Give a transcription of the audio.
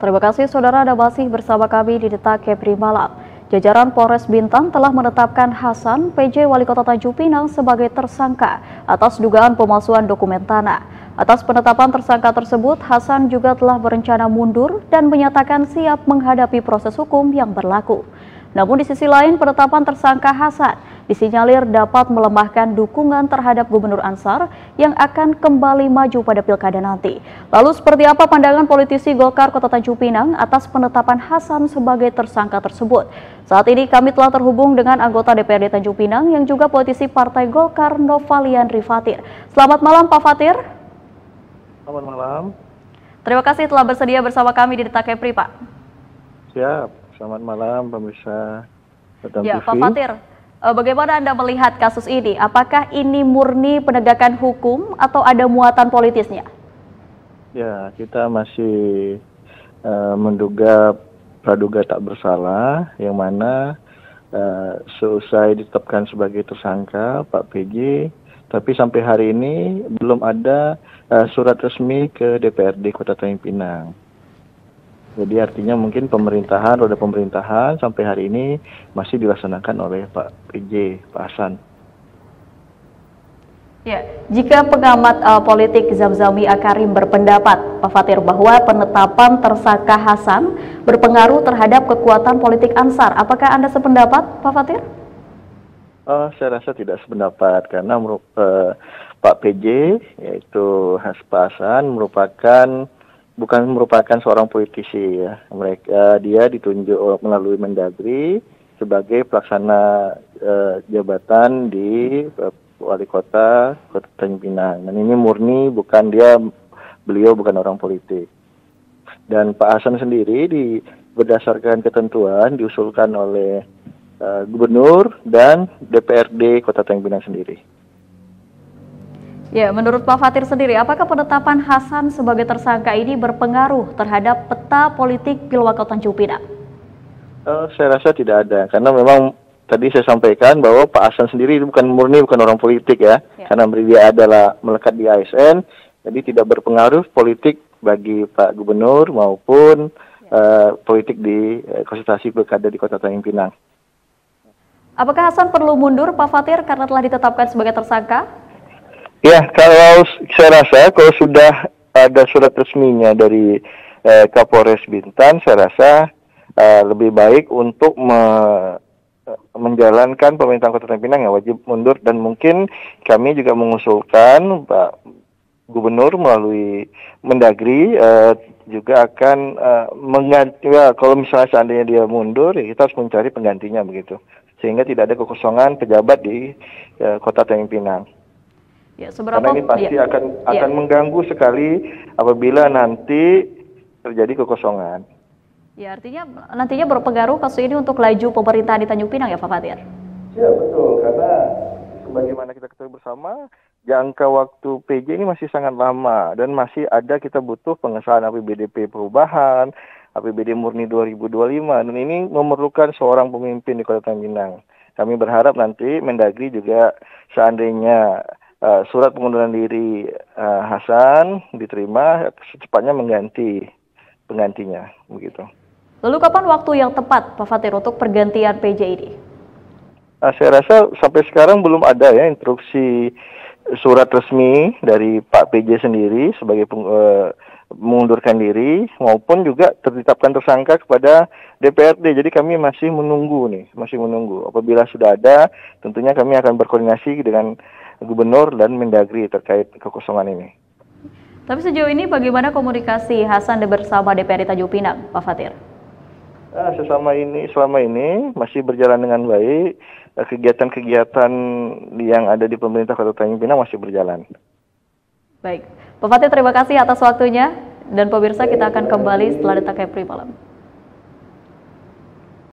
Terima kasih saudara Anda masih bersama kami di Detak Kepri Malam. Jajaran Polres Bintan telah menetapkan Hasan, PJ Wali Kota Tanjung Pinang sebagai tersangka atas dugaan pemalsuan dokumen tanah. Atas penetapan tersangka tersebut, Hasan juga telah berencana mundur dan menyatakan siap menghadapi proses hukum yang berlaku. Namun di sisi lain, penetapan tersangka Hasan disinyalir dapat melemahkan dukungan terhadap Gubernur Ansar yang akan kembali maju pada pilkada nanti. Lalu seperti apa pandangan politisi Golkar Kota Tanjung Pinang atas penetapan Hasan sebagai tersangka tersebut? Saat ini kami telah terhubung dengan anggota DPRD Tanjung Pinang yang juga politisi Partai Golkar Novalian Rifatir. Selamat malam Pak Fatir. Selamat malam. Terima kasih telah bersedia bersama kami di Detak Kepri, Pak. Siap. Selamat malam pemirsa Batam Ya, TV. Pak Fatir, bagaimana Anda melihat kasus ini? Apakah ini murni penegakan hukum atau ada muatan politisnya? Ya, kita masih menduga praduga tak bersalah, yang mana seusai ditetapkan sebagai tersangka Pak PJ, tapi sampai hari ini belum ada surat resmi ke DPRD Kota Tanjung Pinang. Jadi artinya mungkin roda pemerintahan sampai hari ini masih dilaksanakan oleh Pak PJ, Pak Hasan. Ya, jika pengamat politik Zamzami Akarim berpendapat, Pak Fatir, bahwa penetapan tersangka Hasan berpengaruh terhadap kekuatan politik Ansar, apakah Anda sependapat, Pak Fatir? Saya rasa tidak sependapat karena Pak PJ, yaitu Pak Hasan, bukan merupakan seorang politisi ya. Dia ditunjuk melalui Mendagri sebagai pelaksana jabatan di Wali Kota Tanjung Pinang. Dan ini murni beliau bukan orang politik. Dan Pak Hasan sendiri berdasarkan ketentuan diusulkan oleh Gubernur dan DPRD Kota Tanjung Pinang sendiri. Ya, menurut Pak Fatir sendiri, apakah penetapan Hasan sebagai tersangka ini berpengaruh terhadap peta politik Pilwakot Tanjung Pinang? Saya rasa tidak ada, karena memang tadi saya sampaikan bahwa Pak Hasan sendiri bukan orang politik ya. Karena dia adalah melekat di ASN, jadi tidak berpengaruh politik bagi Pak Gubernur maupun politik di konsultasi pilkada di Kota Tanjung Pinang. Apakah Hasan perlu mundur, Pak Fatir, karena telah ditetapkan sebagai tersangka? Ya, kalau saya rasa kalau sudah ada surat resminya dari Kapolres Bintan, saya rasa lebih baik untuk menjalankan pemerintahan Kota Tanjung Pinang yang wajib mundur, dan mungkin kami juga mengusulkan Pak Gubernur melalui Mendagri juga akan mengganti. Ya, kalau misalnya seandainya dia mundur, ya kita harus mencari penggantinya begitu, sehingga tidak ada kekosongan pejabat di Kota Tanjung Pinang. Ya, karena ini pasti akan mengganggu sekali apabila nanti terjadi kekosongan. Ya, artinya nantinya berpengaruh kasus ini untuk laju pemerintahan di Tanjung Pinang ya Pak Fatir? Ya betul, karena sebagaimana kita ketahui bersama, jangka waktu PJ ini masih sangat lama dan masih kita butuh pengesahan APBDP perubahan, APBD murni 2025, dan ini memerlukan seorang pemimpin di Kota Tanjung Pinang. Kami berharap nanti Mendagri juga seandainya surat pengunduran diri Hasan diterima, secepatnya penggantinya, begitu. Lalu kapan waktu yang tepat, Pak Fatir, untuk pergantian PJ ini? Saya rasa sampai sekarang belum ada ya instruksi surat resmi dari Pak PJ sendiri sebagai mengundurkan diri, maupun juga ditetapkan tersangka kepada DPRD. Jadi kami masih menunggu. Apabila sudah ada, tentunya kami akan berkoordinasi dengan Gubernur dan Mendagri terkait kekosongan ini. Tapi sejauh ini bagaimana komunikasi Hasan bersama DPRD Tanjung Pinang, Pak Fatir? Selama ini masih berjalan dengan baik. Kegiatan-kegiatan yang ada di pemerintah Kota Tanjung Pinang masih berjalan. Baik, Pak Fatir, terima kasih atas waktunya, dan pemirsa kita akan kembali setelah Detak Kepri Malam.